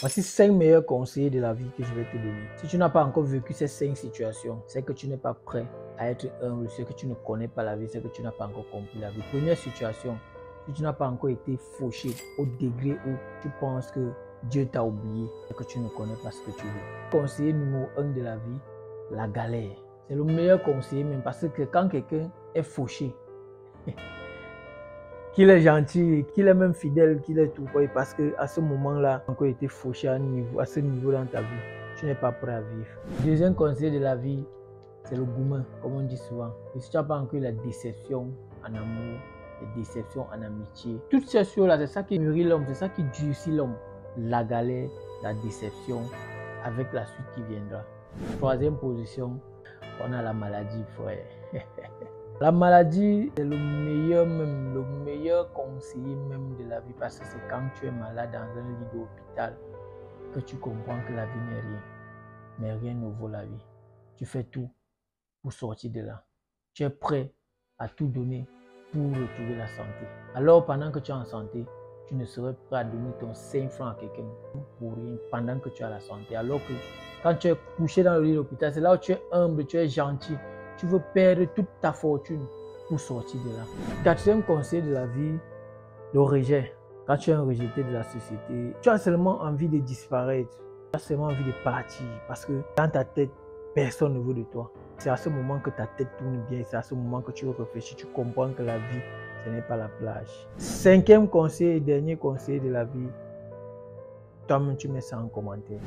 Voici 5 meilleurs conseils de la vie que je vais te donner. Si tu n'as pas encore vécu ces 5 situations, c'est que tu n'es pas prêt à être humble, c'est que tu ne connais pas la vie, c'est que tu n'as pas encore compris la vie. Première situation, si tu n'as pas encore été fauché au degré où tu penses que Dieu t'a oublié et que tu ne connais pas ce que tu veux. Conseiller numéro 1 de la vie, la galère. C'est le meilleur conseiller même parce que quand quelqu'un est fauché, qu'il est gentil, qu'il est même fidèle, qu'il est tout, parce qu'à ce moment-là, encore été fauché à ce niveau dans ta vie, tu n'es pas prêt à vivre. Deuxième conseil de la vie, c'est le gourmand, comme on dit souvent. Et si tu n'as pas encore la déception en amour, la déception en amitié, toutes ces choses-là, c'est ça qui mûrit l'homme, c'est ça qui durcit l'homme. La galère, la déception, avec la suite qui viendra. Troisième position, on a la maladie, frère. La maladie, c'est le meilleur conseiller même de la vie parce que c'est quand tu es malade dans un lit d'hôpital que tu comprends que la vie n'est rien. Mais rien ne vaut la vie. Tu fais tout pour sortir de là. Tu es prêt à tout donner pour retrouver la santé. Alors pendant que tu es en santé, tu ne serais prêt à donner ton 5 francs à quelqu'un pour rien pendant que tu as la santé. Alors que quand tu es couché dans le lit d'hôpital, c'est là où tu es humble, tu es gentil. Tu veux perdre toute ta fortune pour sortir de là. Quatrième conseil de la vie, le rejet. Quand tu es un rejeté de la société, tu as seulement envie de disparaître. Tu as seulement envie de partir parce que dans ta tête, personne ne veut de toi. C'est à ce moment que ta tête tourne bien, c'est à ce moment que tu réfléchis, tu comprends que la vie, ce n'est pas la plage. Cinquième conseil et dernier conseil de la vie, toi-même tu mets ça en commentaire.